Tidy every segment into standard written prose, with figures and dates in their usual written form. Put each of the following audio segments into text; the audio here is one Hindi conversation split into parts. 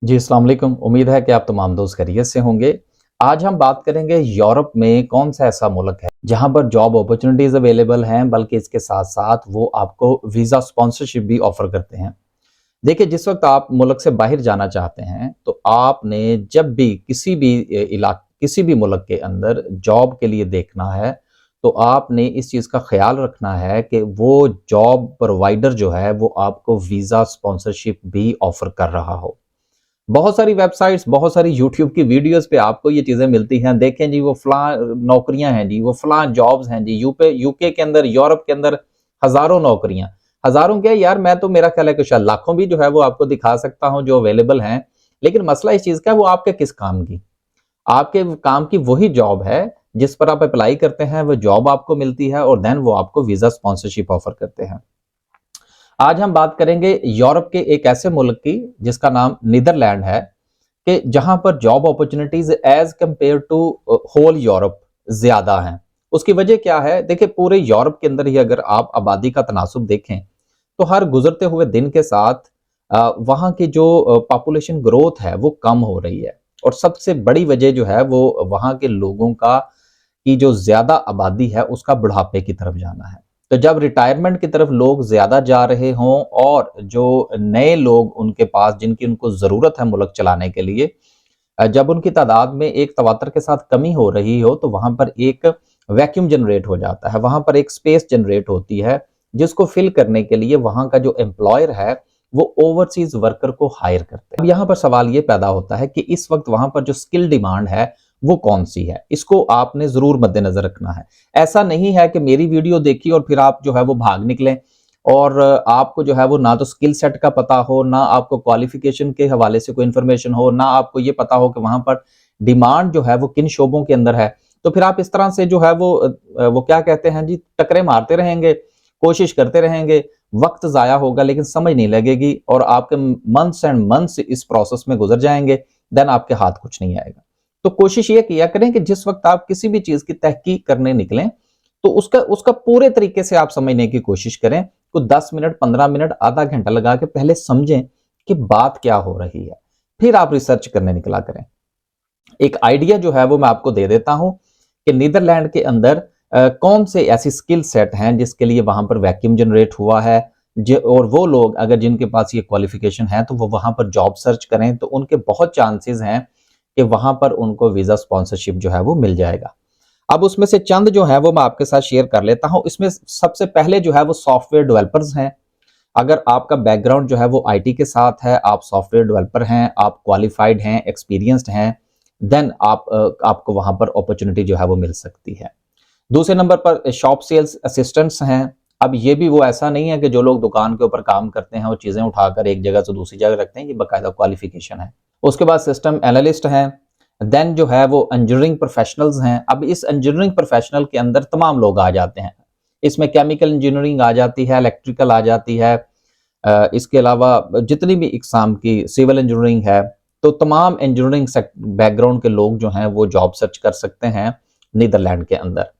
जी, अस्सलाम वालेकुम। उम्मीद है कि आप तमाम दोस्त खैरियत से होंगे। आज हम बात करेंगे यूरोप में कौन सा ऐसा मुल्क है जहां पर जॉब अपॉर्चुनिटीज अवेलेबल हैं, बल्कि इसके साथ-साथ वो आपको वीज़ा स्पॉन्सरशिप भी ऑफर करते हैं। देखिए, जिस वक़्त आप मुल्क से बाहर जाना चाहते हैं, तो आपने जब भी किसी भी मुल्क के अंदर जॉब के लिए देखना है, तो आपने इस चीज़ का ख़्याल रखना है कि वो जॉब प्रोवाइडर जो है, वो आपको वीज़ा स्पॉन्सरशिप भी ऑफर कर रहा हो। बहुत सारी वेबसाइट्स, बहुत सारी यूट्यूब की वीडियोस पे आपको ये चीज़ें मिलती हैं। देखें जी, वो फलां नौकरियां हैं जी, वो फलां जॉब्स हैं जी, यूके के अंदर, यूरोप के अंदर हज़ारों नौकरियां। हज़ारों क्या यार, मैं तो मेरा ख्याल है कि शायद लाखों भी जो है वो आपको दिखा सकता हूं जो अवेलेबल हैं। लेकिन मसला इस चीज़ का है, वो आपके किस काम की? आपके काम की वही जॉब है जिस पर आप अप्लाई करते हैं, वो जॉब आपको मिलती है और देन वो आपको वीज़ा स्पॉन्सरशिप ऑफर करते हैं। आज हम बात करेंगे यूरोप के एक ऐसे मुल्क की जिसका नाम नीदरलैंड है, कि जहां पर job opportunities as compare to whole Europe ज्यादा हैं। उसकी वजह क्या है? देखिए, पूरे यूरोप के अंदर ही अगर आप आबादी का तनासुब देखें, तो हर गुजरते हुए दिन के साथ वहां की जो पॉपुलेशन ग्रोथ है वो कम हो रही है। और सबसे बड़ी वजह जो है वो वहां के लोगों का की जो ज्यादा आबादी है उसका बुढ़ापे की तरफ जाना है। तो जब रिटायरमेंट की तरफ लोग ज्यादा जा रहे हों और जो नए लोग उनके पास जिनकी उनको जरूरत है मुल्क चलाने के लिए, जब उनकी तादाद में एक तवातर के साथ कमी हो रही हो, तो वहां पर एक वैक्यूम जनरेट हो जाता है, वहां पर एक स्पेस जनरेट होती है जिसको फिल करने के लिए वहां का जो एम्प्लॉयर है वो ओवरसीज वर्कर को हायर करते हैं। अब यहाँ पर सवाल ये पैदा होता है कि इस वक्त वहां पर जो स्किल डिमांड है वो कौन सी है, इसको आपने जरूर मद्देनजर रखना है। ऐसा नहीं है कि मेरी वीडियो देखी और फिर आप जो है वो भाग निकलें और आपको जो है वो ना तो स्किल सेट का पता हो, ना आपको क्वालिफिकेशन के हवाले से कोई इन्फॉर्मेशन हो, ना आपको ये पता हो कि वहां पर डिमांड जो है वो किन शोबों के अंदर है। तो फिर आप इस तरह से जो है वो क्या कहते हैं जी, टकरे मारते रहेंगे, कोशिश करते रहेंगे, वक्त जाया होगा लेकिन समझ नहीं लगेगी और आपके मंथ्स एंड मंथ्स इस प्रोसेस में गुजर जाएंगे, देन आपके हाथ कुछ नहीं आएगा। तो कोशिश ये किया करें कि जिस वक्त आप किसी भी चीज की तहकीक करने निकलें, तो उसका उसका पूरे तरीके से आप समझने की कोशिश करें। को 10 मिनट, 15 मिनट, आधा घंटा लगा के पहले समझें कि बात क्या हो रही है, फिर आप रिसर्च करने निकला करें। एक आइडिया जो है वो मैं आपको दे देता हूं कि नीदरलैंड के अंदर कौन से ऐसी स्किल सेट हैं जिसके लिए वहां पर वैक्यूम जनरेट हुआ है। और वो लोग अगर जिनके पास ये क्वालिफिकेशन है तो वो वहां पर जॉब सर्च करें, तो उनके बहुत चांसेस हैं कि वहां पर उनको वीजा स्पॉन्सरशिप जो है वो मिल जाएगा। अब उसमें से चंद जो है वो मैं आपके साथ शेयर कर लेता हूं। इसमें सबसे पहले जो है वो सॉफ्टवेयर डेवलपर्स हैं। अगर आपका बैकग्राउंड जो है वो आईटी के साथ है, आप सॉफ्टवेयर डेवलपर हैं, आप क्वालिफाइड हैं, एक्सपीरियंस्ड हैं, देन आपको वहां पर अपॉर्चुनिटी जो है वो मिल सकती है। दूसरे नंबर पर शॉप सेल्स असिस्टेंट्स हैं। अब ये भी वो ऐसा नहीं है कि जो लोग दुकान के ऊपर काम करते हैं वो चीजें उठाकर एक जगह से दूसरी जगह रखते हैं, ये बाकायदा क्वालिफिकेशन है। उसके बाद सिस्टम एनालिस्ट हैं। देन जो है वो इंजीनियरिंग प्रोफेशनल्स हैं। अब इस इंजीनियरिंग प्रोफेशनल के अंदर तमाम लोग आ जाते हैं। इसमें केमिकल इंजीनियरिंग आ जाती है, इलेक्ट्रिकल आ जाती है, इसके अलावा जितनी भी इकसाम की सिविल इंजीनियरिंग है। तो तमाम इंजीनियरिंग बैकग्राउंड के लोग जो हैं वो जॉब सर्च कर सकते हैं नीदरलैंड के अंदर।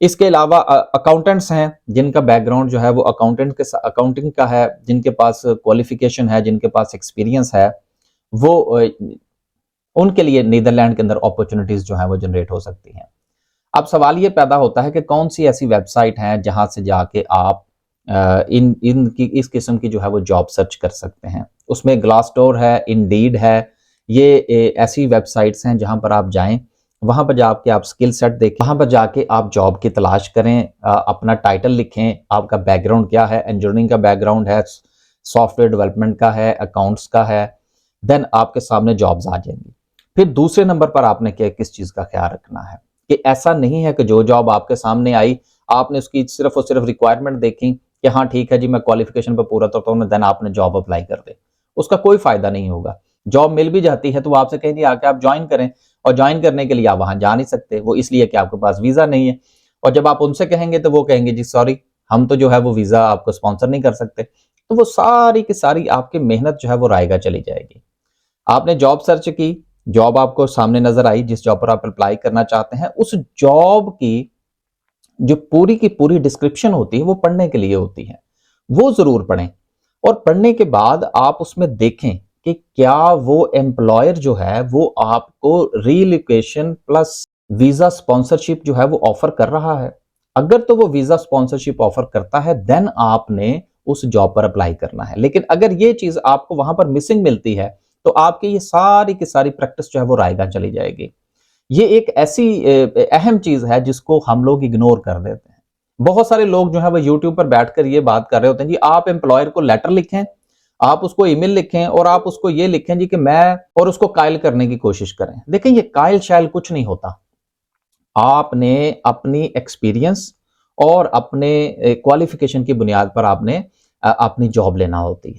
इसके अलावा अकाउंटेंट्स हैं जिनका बैकग्राउंड जो है वो अकाउंटिंग का है, जिनके पास क्वालिफिकेशन है, जिनके पास एक्सपीरियंस है, वो उनके लिए नीदरलैंड के अंदर अपॉर्चुनिटीज जो है वो जनरेट हो सकती हैं। अब सवाल ये पैदा होता है कि कौन सी ऐसी वेबसाइट है जहां से जाके आप इन इन की इस किस्म की जो है वो जॉब सर्च कर सकते हैं। उसमें ग्लासडोर है, इंडीड है। ये ऐसी वेबसाइट्स हैं जहां पर आप जाएं, वहां पर जाके आप स्किल सेट देखें, वहां पर जाके आप जॉब की तलाश करें, अपना टाइटल लिखें, आपका बैकग्राउंड क्या है, इंजीनियरिंग का बैकग्राउंड है, सॉफ्टवेयर डेवलपमेंट का है, अकाउंट्स का है, देन आपके सामने जॉब्स आ जाएंगी। फिर दूसरे नंबर पर आपने क्या किस चीज का ख्याल रखना है कि ऐसा नहीं है कि जो जॉब आपके सामने आई आपने उसकी सिर्फ और सिर्फ रिक्वायरमेंट देखी कि हाँ ठीक है जी मैं क्वालिफिकेशन पर पूरा करता हूँ, देन आपने जॉब अप्लाई कर दे। उसका कोई फायदा नहीं होगा। जॉब मिल भी जाती है तो वो आपसे कहेंगे आके आप ज्वाइन करें, और ज्वाइन करने के लिए आप वहां जा नहीं सकते, वो इसलिए कि आपके पास वीजा नहीं है। और जब आप उनसे कहेंगे तो वो कहेंगे जी सॉरी, हम तो जो है वो वीजा आपको स्पॉन्सर नहीं कर सकते। तो वो सारी की सारी आपकी मेहनत जो है वो रायगा चली जाएगी। आपने जॉब सर्च की, जॉब आपको सामने नजर आई, जिस जॉब पर आप अप्लाई करना चाहते हैं, उस जॉब की जो पूरी की पूरी डिस्क्रिप्शन होती है वो पढ़ने के लिए होती है। वो जरूर पढ़ें और पढ़ने के बाद आप उसमें देखें कि क्या वो एम्प्लॉयर जो है वो आपको रीलोकेशन प्लस वीजा स्पॉन्सरशिप जो है वो ऑफर कर रहा है। अगर तो वो वीजा स्पॉन्सरशिप ऑफर करता है देन आपने उस जॉब पर अप्लाई करना है। लेकिन अगर ये चीज आपको वहां पर मिसिंग मिलती है तो आपकी ये सारी की सारी प्रैक्टिस जो है वो रायगा चली जाएगी। ये एक ऐसी अहम चीज है जिसको हम लोग इग्नोर कर देते हैं। बहुत सारे लोग जो है वो यूट्यूब पर बैठकर ये बात कर रहे होते हैं जी आप एम्प्लॉयर को लेटर लिखें, आप उसको ईमेल लिखें और आप उसको ये लिखें जी कि मैं, और उसको कायल करने की कोशिश करें। देखिए ये कायल शायल कुछ नहीं होता। आपने अपनी एक्सपीरियंस और अपने क्वालिफिकेशन की बुनियाद पर आपने अपनी जॉब लेना होती है।